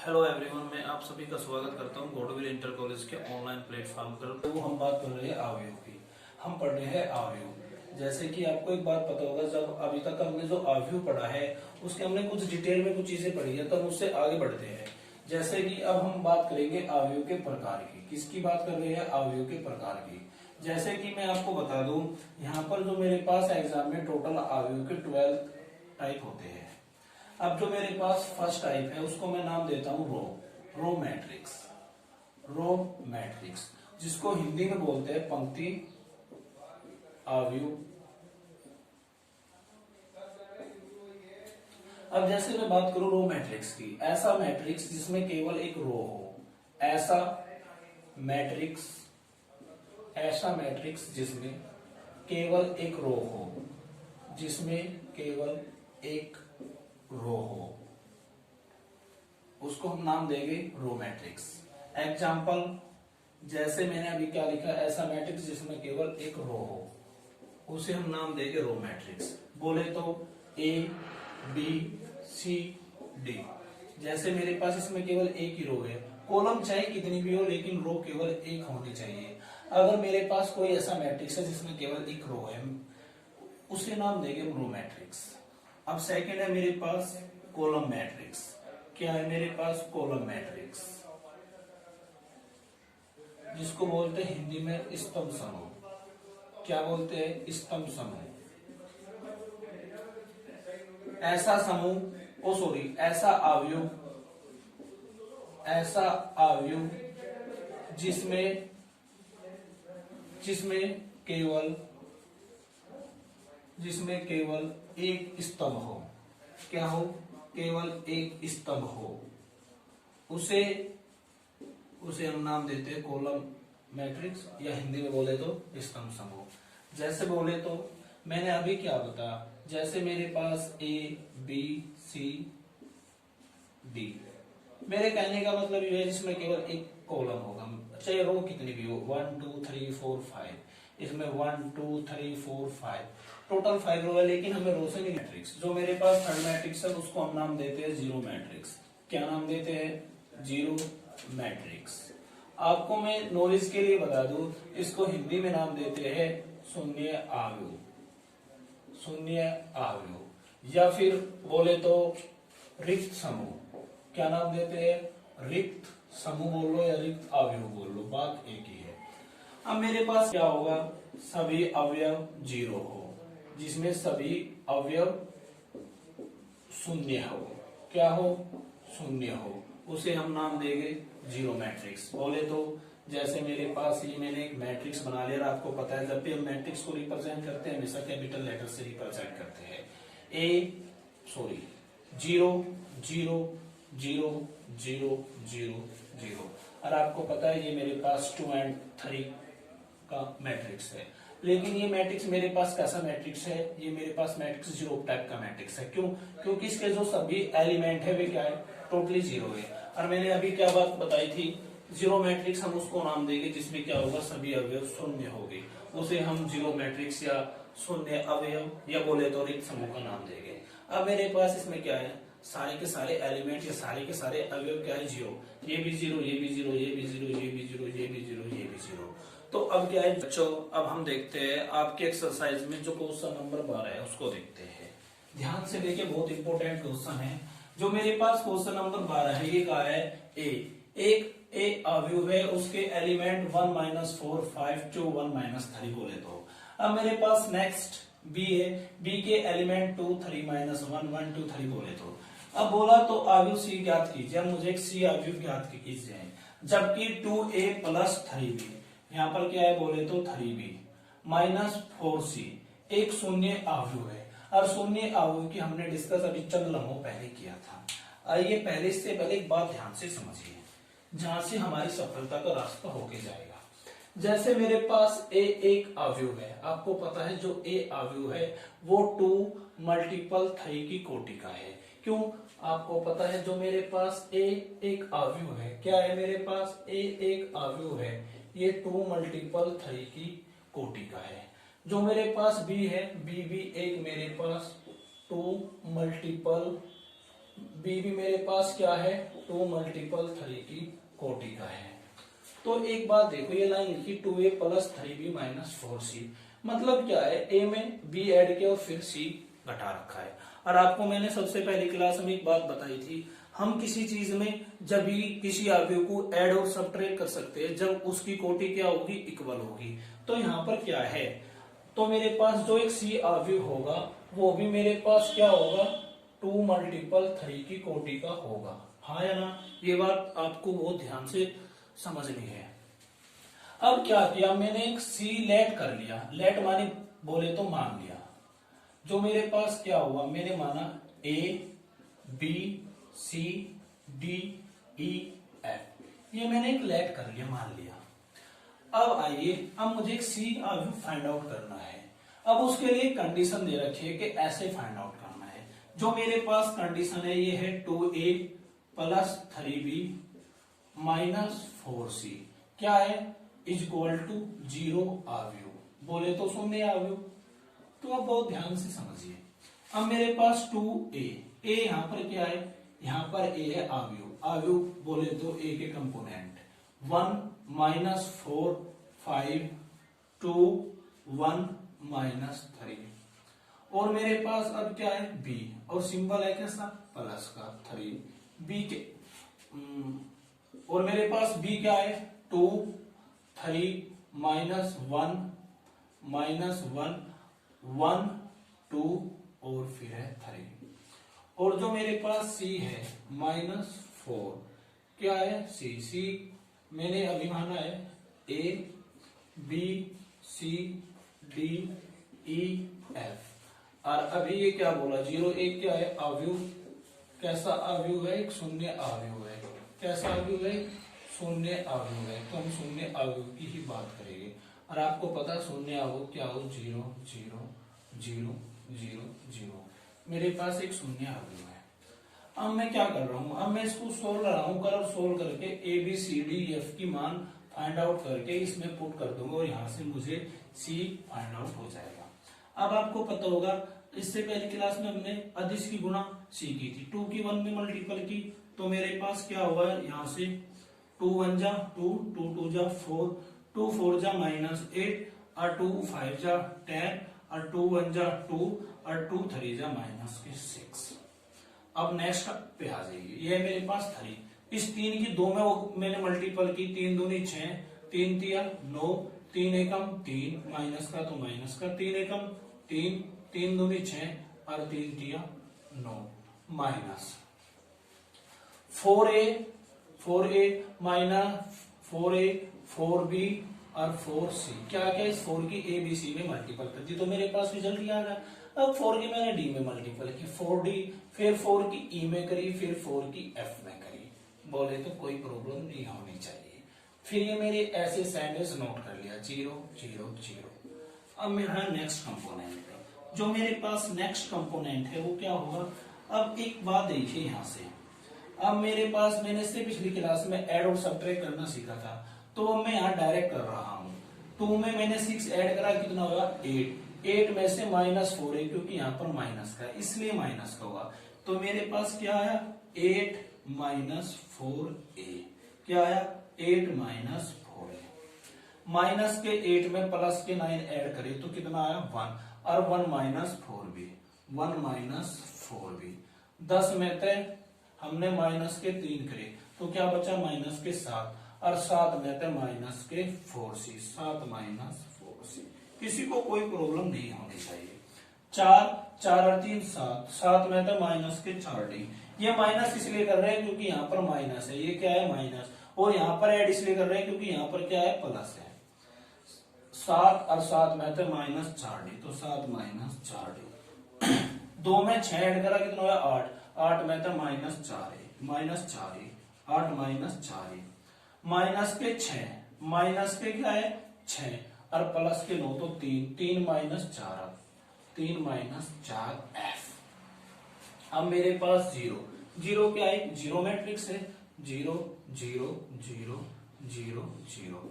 Hello everyone, मैं आप सभी का स्वागत करता हूं गॉडविल इंटर कॉलेज के ऑनलाइन प्लेटफॉर्म पर। तो हम बात कर रहे हैं अवयव की। हम पढ़ रहे हैं अवयव। जैसे कि आपको एक बात पता होगा, जब अभी तक हमने जो अवयव पढ़ा है उसके हमने कुछ डिटेल में कुछ चीजें पढ़ी है, तो हम उससे आगे बढ़ते हैं। जैसे कि अब हम बात करेंगे अवयव के प्रकार की। किसकी बात कर रहे हैं? अवयव के प्रकार की। जैसे कि मैं आपको बता दूं, यहाँ पर जो मेरे पास एग्जाम में टोटल अवयव के 12 टाइप होते हैं। अब जो मेरे पास फर्स्ट टाइप है उसको मैं नाम देता हूं रो मैट्रिक्स। रो मैट्रिक्स जिसको हिंदी में बोलते हैं पंक्ति अवयव। अब जैसे मैं बात करूं रो मैट्रिक्स की, ऐसा मैट्रिक्स जिसमें केवल एक रो हो, ऐसा मैट्रिक्स जिसमें केवल एक रो हो, जिसमें केवल एक रो हो, उसको हम नाम देंगे रो मैट्रिक्स। एग्जाम्पल, जैसे मैंने अभी क्या लिखा, ऐसा मैट्रिक्स जिसमें केवल एक रो हो, उसे हम नाम देंगे रो मैट्रिक्स। बोले तो ए बी सी डी। जैसे मेरे पास इसमें केवल एक ही रो है, कॉलम चाहे कितनी भी हो लेकिन रो केवल एक होनी चाहिए। अगर मेरे पास कोई ऐसा मैट्रिक्स है जिसमें केवल एक रो है, उसे नाम देंगे रो मैट्रिक्स। अब सेकेंड है मेरे पास कॉलम मैट्रिक्स। क्या है मेरे पास? कॉलम मैट्रिक्स, जिसको बोलते हैं हिंदी में स्तंभ समूह। क्या बोलते हैं? स्तंभ समूह। ऐसा समूह, ऐसा अवयव जिसमें केवल एक स्तंभ हो। क्या हो? केवल एक स्तंभ हो, उसे हम नाम देते हैं कॉलम मैट्रिक्स, या हिंदी में बोले तो स्तंभ समूह। जैसे बोले तो मैंने अभी क्या बताया, जैसे मेरे पास ए बी सी डी। मेरे कहने का मतलब ये है जिसमें केवल एक कॉलम होगा, चाहे रो कितनी भी हो, 1 2 3 4 5। इसमें 1 2 3 4 5 टोटल 5 रो है, लेकिन हमें रो से नहीं। मैट्रिक्स जो मेरे पास थर्ड मैट्रिक्स है उसको हम नाम देते हैं जीरो मैट्रिक्स। क्या नाम देते हैं? Zero matrix. आपको मैं नॉलेज के लिए बता दूं, इसको हिंदी में नाम देते हैं शून्य अवयव। या फिर बोले तो रिक्त समूह। क्या नाम देते हैं? रिक्त समूह बोल लो या रिक्त अवयव बोल लो, बात एक ही है। अब मेरे पास क्या होगा? सभी अवयव जीरो हो, जिसमें सभी अवयव शून्य हो। क्या हो? शून्य हो, उसे हम नाम देंगे जीरो मैट्रिक्स। बोले तो जैसे मेरे पास ये मैंने एक मैट्रिक्स बना लिया, आपको पता है जब भी हम मैट्रिक्स को रिप्रेजेंट करते हैं हमेशा कैपिटल लेटर से रिप्रेजेंट करते हैं। Zero zero zero zero zero zero. और आपको पता है ये मेरे पास 2 और 3 का मैट्रिक्स है। लेकिन ये मैट्रिक्स मेरे पास कैसा मैट्रिक्स है? ये मेरे पास मैट्रिक्स जीरो टाइप का मैट्रिक्स है। क्यों? क्योंकि इसके जो सभी एलिमेंट है वे क्या है? टोटली जीरो है। और मैंने अभी क्या बात बताई थी, जीरो मैट्रिक्स हम उसको नाम देंगे जिसमें क्या होगा? सभी अवयव शून्य होंगे, उसे हम जीरो मैट्रिक्स या शून्य अवयव या बोले तो रिक्त समूह का नाम देंगे। अब मेरे पास इसमें क्या है? सारे के सारे एलिमेंट या सारे के सारे अवयव क्या है? जीरो। ये भी जीरो, ये भी जीरो, ये भी जीरो, ये भी जीरो, ये भी जीरो, ये भी जीरो। तो अब क्या है बच्चों, अब हम देखते हैं आपके एक्सरसाइज में जो क्वेश्चन नंबर 12 है उसको देखते हैं। ध्यान से देखिए, बहुत इंपॉर्टेंट क्वेश्चन है। जो मेरे पास क्वेश्चन नंबर 12 है, ये कहा है एक अवयव है, उसके एलिमेंट 1 -4 5 2 1 -3 बोले तो। अब मेरे पास नेक्स्ट बी है, बी के एलिमेंट 2 3 -1 1 2 3 बोले तो। अब बोला तो अवयव सी ज्ञात कीजिए। अब मुझे एक सी अवयव ज्ञात कीजिए, जबकि 2a + 3b, यहाँ पर क्या है बोले तो 3b -4c एक शून्य अवयव है। और शून्य अवयव की हमने डिस्कस अभी चंद लम्हों पहले किया था। आइए पहले एक बात ध्यान से समझिए, जहां से हमारी सफलता का रास्ता होके जाएगा। जैसे मेरे पास ए एक अवयव है, आपको पता है जो ए अवयव है वो 2 × 3 की कोटि का है। क्यों? आपको पता है जो मेरे पास ए एक अवयव है, क्या है मेरे पास? ए एक अवयव है, ये 2 × 3 की कोटि का है। जो मेरे पास बी है, बी भी एक मेरे पास 2 × बी भी मेरे पास क्या है 2 मल्टीपल 3 की कोटि का है। तो एक बात देखो, ये लाइन लिखी 2a plus 3b minus 4c, मतलब क्या है, a में b ऐड किया और फिर c घटा रखा है। और आपको मैंने सबसे पहली क्लास में एक बात बताई थी, हम किसी चीज में जब भी किसी अवयव को ऐड और सब्ट्रैक्ट कर सकते हैं जब उसकी कोटि क्या होगी, इक्वल होगी। तो यहाँ पर क्या है, तो मेरे पास जो एक सी अवयव होगा वो भी मेरे पास क्या होगा 2 मल्टीपल 3 की कोटि का होगा, हाँ या ना। ये बात आपको बहुत ध्यान से समझनी है। अब क्या किया मैंने, एक सी लेट कर लिया, लेट माने बोले तो मान लिया। जो मेरे पास क्या हुआ, मैंने माना A B C D E F, ये मैंने एक लेट कर लिया, मान लिया। अब आइए, अब मुझे एक सी अवयव फाइंड आउट करना है। अब उसके लिए कंडीशन दे रखी है कि ऐसे फाइंड आउट करना है। जो मेरे पास कंडीशन है ये है 2a plus 3b minus 4c, क्या है, इज इक्वल टू 0 अवयव, बोले तो शून्य अवयव। तो आप बहुत ध्यान से समझिए। अब मेरे पास 2a, a यहां पर क्या है, यहां पर a है अवयव, अवयव बोले तो a के कंपोनेंट 1 माइनस 4 5 2 1 माइनस 3, और मेरे पास अब क्या है b, और सिंबल है कैसा, प्लस का 3 b के, और मेरे पास b क्या है 2 3 माइनस 1 माइनस 1 1 2 और फिर है 3, और जो मेरे पास c है माइनस 4, क्या है c मैंने अभी माना है a b c d e f, और अभी ये क्या बोला 0, एक क्या है अवयव, कैसा अवयव है, एक शून्य अवयव है, कैसा अवयव है, शून्य अवयव है। तो हम शून्य अवयव की ही बात करेंगे, और आपको पता शून्य अवयव क्या हो, 0 0 0 0 0, मेरे पास एक शून्य अवयव है। अब मैं क्या कर रहा हूं, अब मैं इसको सोल्व कर रहा हूं, कर सोल्व करके A B C D F की मान फाइंड आउट करके इसमें पुट कर दूंगा, और यहां से मुझे सी फाइंड आउट हो जाएगा। अब आपको पता होगा, इससे पहली क्लास में हमने अदिश की गुणा सी की थी, 2 की 1 में मल्टीपल की, तो मेरे पास क्या हुआ है, यहाँ से 2 1 जा 2 2 2 जा 4 2 4 जा माइनस 8 और 2 5 जा 10 और 2 1 जा 2 और 2 3 जा माइनस 6। अब नेक्स्ट पे आ जाइए, ये है मेरे पास 3, इस 3 की 2 में वो मैंने मल्टीपल की, 3 दूनी 6 3 तिया 9 3 एकम 3 माइनस का तो माइनस का 3 एकम 3 3 दूनी 6 और 3 तिया 9 minus 4a minus 4a 4b और 4c, क्या क्या इस 4 की a b c में मल्टीपल कर दी, तो मेरे पास रिजल्ट ये आ गया। अब 4 की मैंने d में मल्टीपल की 4d, फिर 4 की e में करी, फिर 4 की f में करी, बोले तो कोई प्रॉब्लम नहीं होनी चाहिए। फिर ये मेरे ऐसे सेंटेंस नोट कर लिया 0 0 0। अब मेरा नेक्स्ट कंपोनेंट है, जो मेरे पास नेक्स्ट कंपोनेंट है वो क्या होगा। अब एक बात देखिए यहाँ से, अब मेरे पास मैंने इससे पिछली क्लास में ऐड और सब्ट्रैक्ट करना सीखा था, तो मैं यहाँ डायरेक्ट कर रहा हूँ। 2 में मैंने 6 ऐड करा, कितना होगा 8, 8 में से माइनस 4 है क्योंकि यहाँ पर माइनस का है इसलिए माइनस का होगा, तो मेरे पास क्या आया 8 माइनस 4a, क्या आया 8 माइनस 4a, माइनस के 8 में प्लस के 9 ऐड करें तो कितना आया 1, और 1 माइनस 4b 1 माइनस 4b, 10 में से हमने माइनस के 3 करे तो क्या बचा माइनस के 7, और 7 में थे माइनस के 4c, 7 माइनस 4c, किसी को कोई प्रॉब्लम नहीं होनी चाहिए। 4 4 और 3 7, 7 में थे माइनस के 4d, ये माइनस इसलिए कर रहे हैं क्योंकि यहाँ पर माइनस है, ये क्या है माइनस, और यहाँ पर ऐड इसलिए कर रहे हैं क्योंकि यहाँ पर क्या है प्लस है। 7 और 7 में थे माइनस 4d, तो 7 माइनस 4d, 2 में 6 ऐड करा कितना हुआ 8, 8 में था minus 4a, minus 4a, 8 minus 4a, minus के 6, माइनस के क्या है 6 और प्लस के 9 तो 3, 3 माइनस 4, 3 माइनस 4f। अब मेरे पास 0 0 क्या है, जीरो मैट्रिक्स है, 0 0 0 0 0।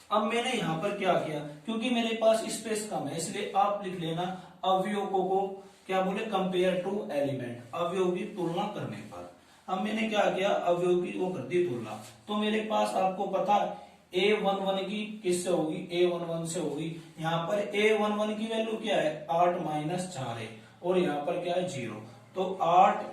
अब मैंने यहाँ पर क्या किया, क्योंकि मेरे पास स्पेस कम है इसलिए आप लिख लेना अवयवों को क्या बोले, कंपेयर टू एलिमेंट, अवयव की तुलना करने पर। अब मैंने क्या किया, अवयव की वो कर दी तुलना। तो मेरे पास आपको पता A11 की किससे होगी, A11 से होगी। यहाँ पर A11 की वैल्यू क्या है, 8 माइनस 4 है, और यहाँ पर क्या है 0। तो 8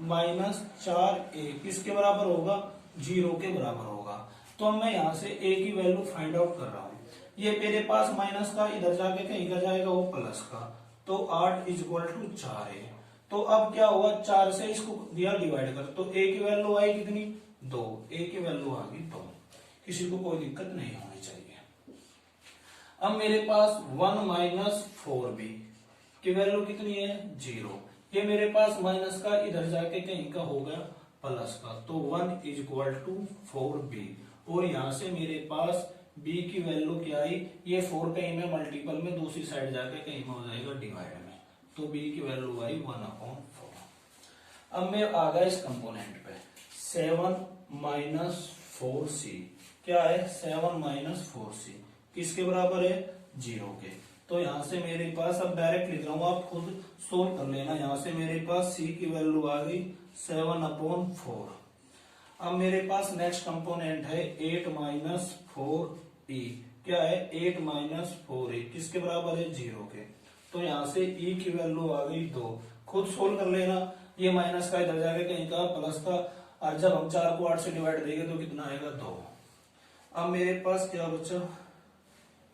माइनस 4A किसके बराबर होगा, 0 के बराबर होगा। तो अब मैं यहाँ से A की वैल्यू फाइंड आउट कर रहा हूँ। ये मेरे पास माइनस का इधर जाके कहीं का जाएगा वो प्लस का, तो 8 इक्वल टू 4 है। तो अब क्या हुआ, 4 से इसको दिया डिवाइड कर, तो A की वैल्यू आई कितनी, 2। A की वैल्यू आ गई 2। किसी को कोई दिक्कत नहीं होनी चाहिए। अब मेरे पास 1 माइनस 4B की वैल्यू कितनी है, 0। ये मेरे पास माइनस का इधर जाके कहीं का हो गया प्लस का, तो 1 इज इक्वल टू 4B। और यहां से मेरे पास B की वैल्यू क्या आई, ये 4 कहीं में मल्टीपल में दूसरी साइड जाके कहीं में हो जाएगा डिवाइड में, तो B की वैल्यू आई 1/4। अब मैं आ गया इस कंपोनेंट पे, 7 माइनस 4C क्या है, 7 माइनस 4C किसके बराबर है, 0 के। तो यहां से मेरे पास, अब डायरेक्ट लिख रहा हूं, आप खुद सोल्व कर लेना। यहां से मेरे पास C की वैल्यू आ गई 7/4। अब मेरे पास नेक्स्ट कंपोनेंट है 8 माइनस 4E क्या है, 8 माइनस 4E किसके बराबर है, 0 के। तो यहां से E की वैल्यू आ गई 2। खुद सोल्व कर लेना, ये माइनस का इधर जाके कहीं का प्लस का, और जब हम 4 को 8 से डिवाइड देंगे तो कितना आएगा, 2। अब मेरे पास क्या बचा,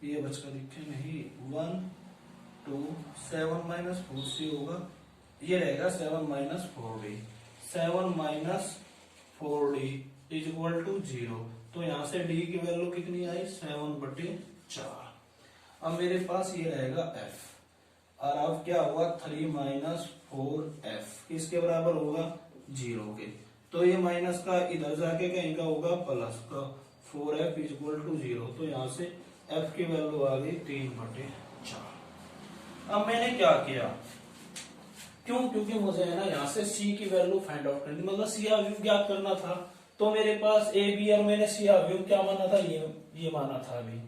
ये बचकर दिखे नहीं, 1 2 7 माइनस 4C होगा, ये रहेगा 7 minus 4D। 7 minus 4D is equal to 0। तो यहां से D की वैल्यू कितनी आई, 7/4। अब मेरे पास ये रहेगा F, और अब क्या हुआ, 3 माइनस 4F किसके बराबर होगा, 0 के। तो ये माइनस का इधर जाके कहीं का होगा प्लस का, 4F इज इक्वल टू 0। तो यहां से F की वैल्यू आ गई 3/4। अब मैंने क्या किया, क्यों, क्योंकि मुझे है ना यहाँ से C की वैल्यू फाइंड आउट करनी, मतलब C अवयव ज्ञात करना था। तो मेरे पास A B और मैंने C अवयव क्या माना था, ये माना था अभी।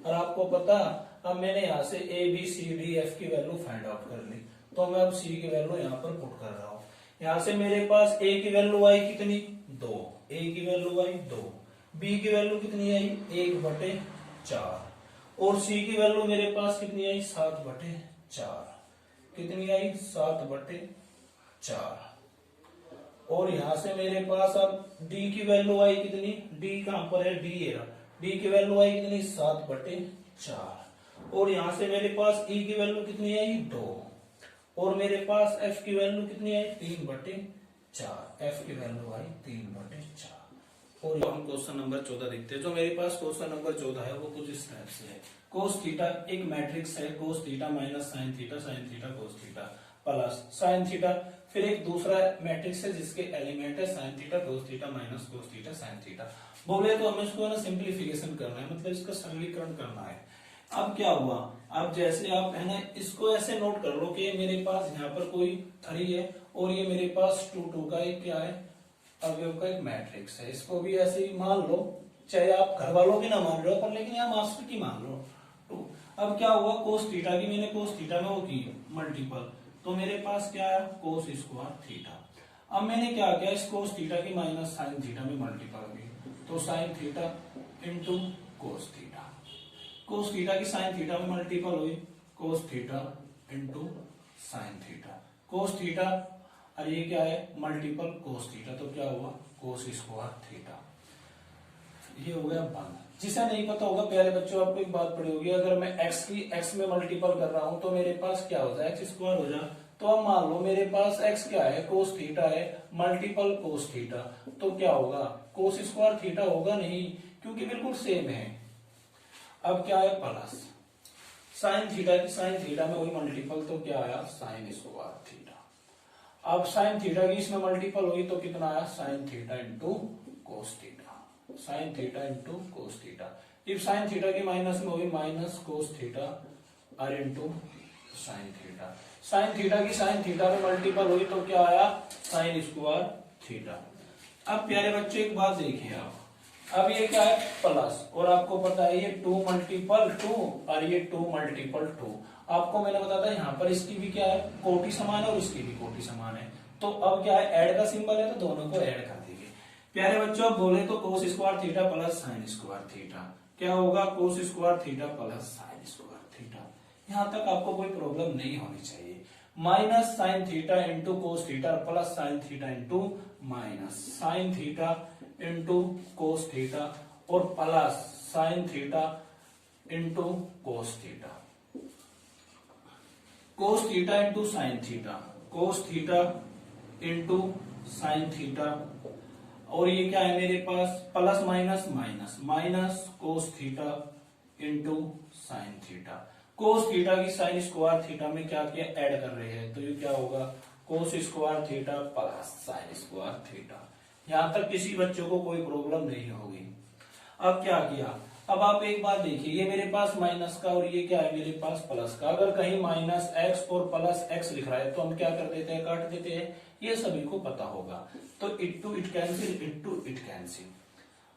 और आपको पता, अब मैंने यहाँ से A B C D F की वैल्यू फाइंड आउट कर ली, तो मैं अब C की वैल्यू यहाँ पर पुट कर रहा हूँ। यहाँ से मेरे पास A की वैल्यू आई कितनी, 2। A की वैल्यू आई 2। B की वैल्यू कितनी आई, 1/4। और C की वैल्यू मेरे पास कितनी आई, 7/4। कितनी आई, 7/4। और यहां से मेरे पास अब D की वैल्यू आई कितनी, D कहां पर है, D है, D की वैल्यू आई कितनी, 7/4। और यहां से मेरे पास E की वैल्यू कितनी आई, 2। और मेरे पास F की वैल्यू कितनी आई, 3/4। F की वैल्यू आई 3/4। और हम क्वेश्चन नंबर 14 देखते हैं। जो मेरे पास क्वेश्चन नंबर 14 है वो कुछ इस टाइप से है। कोस थीटा एक मैट्रिक्स है, cos theta minus sine theta, sign theta cos theta plus sine theta. फिर एक दूसरा मैट्रिक्स है जिसके एलिमेंट है sign theta cos theta minus cos theta sine theta. बोले तो हमें इसको ना सिंप्लीफिकेशन करना है, मतलब इसका सरलीकरण करना है। अब क्या हुआ, अब जैसे आप है ना इसको ऐसे नोट कर लो कि मेरे पास यहाँ पर कोई 3 है और ये मेरे पास 2 2 का एक क्या है, अवयव का एक मैट्रिक्स है। इसको भी ऐसे ही मान लो, चाहे आप घर वालों की ना मान लो पर, लेकिन यहाँ मास्टर की मान लो 2। अब क्या हुआ, कोस थीटा की मैंने कोस थीटा में वो की मल्टीपल, तो मेरे पास क्या है, कोस स्क्वायर थीटा। अब मैंने क्या किया, इस कोस थीटा की माइनस साइन थीटा में मल्टीपल की, तो sign theta into cos theta. Cos theta की साइन थीटा में मल्टीपल हुई, कोस theta into sine theta. Cos theta और ये क्या है, मल्टीपल कोस थीटा, तो क्या हुआ, कोस स्क्वायर थीटा। ये हो गया बंद। जिसे नहीं पता होगा, पहले बच्चों आपको एक बात पड़ी होगी, अगर मैं x की x में मल्टीपल कर रहा हूं तो मेरे पास क्या हो जाए, एक्स स्क्वायर हो जाए। तो अब मान लो मेरे पास x क्या है, कोस थीटा है, मल्टीपल कोस थीटा, तो क्या होगा, कोस स्क्वायर थीटा होगा नहीं, क्योंकि बिल्कुल सेम है। अब क्या है, प्लस साइन थीटा की साइन थीटा में वही मल्टीपल, तो क्या आया, साइन स्क्वायर थीटा। अब साइन थीटा की इसमें मल्टीपल हुई तो कितना आया, sign theta into cos theta, sign theta into cos theta. If sine theta की माइनस में हुई माइनस कोस थीटा और into sine theta. Sine theta की साइन थीटा में मल्टीपल हुई तो क्या आया, साइन स्क्वायर थीटा। अब प्यारे बच्चों एक बात देखिए आप, अब ये क्या है प्लस, और आपको पता है ये 2 मल्टीपल 2 और ये 2 मल्टीपल 2। आपको मैंने बताया था यहाँ पर इसकी भी क्या है कोटि समान है और इसकी भी कोटि समान है। तो अब क्या है ऐड का सिंबल है तो दोनों को ऐड कर देंगे। प्यारे बच्चों बोले तो cos square theta plus sine square theta क्या होगा, cos square theta plus sine square theta. यहां तक आपको कोई प्रॉब्लम नहीं होनी चाहिए। Minus sine theta into cos theta plus sine theta into minus sine theta into cos theta और plus sine theta into cos theta, cos theta into sine theta, cos theta into sine theta, और ये क्या है मेरे पास plus minus minus minus cos theta into sine theta. Cos theta की sign square theta में क्या किया ऐड कर रहे हैं तो ये क्या होगा cos square theta plus sine square theta. यहां तक किसी बच्चों को कोई प्रॉब्लम नहीं होगी। अब क्या किया, अब आप एक बात देखिए ये मेरे पास माइनस का और ये क्या है मेरे पास प्लस का, अगर कहीं माइनस एक्स और प्लस एक्स लिख रहा है तो हम क्या कर देते हैं काट देते हैं, ये सभी को पता होगा। तो it to it cancel, it to it cancel.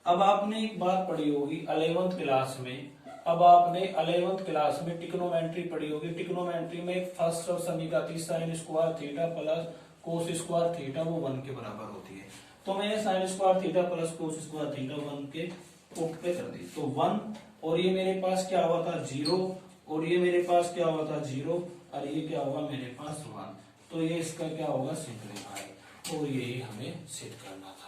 अब आपने एक बात पढ़ी होगी 11th क्लास में, अब आपने 11th क्लास में टिक्नोमेट्री पढ़ी होगी। टिक्नोमेट्री में फर्स्ट और समीकरण sign square theta plus cos square theta वो 1 के बराबर होती है। तो मैंने sign square theta plus cos square theta 1 के पुट पे कर दी तो 1, और ये मेरे पास क्या हुआ था 0, और ये मेरे पास क्या हुआ था 0, और ये क्या होगा मेरे पास 1। तो ये इसका क्या होगा सिंपलीफाई, और यही हमें सिद्ध करना था।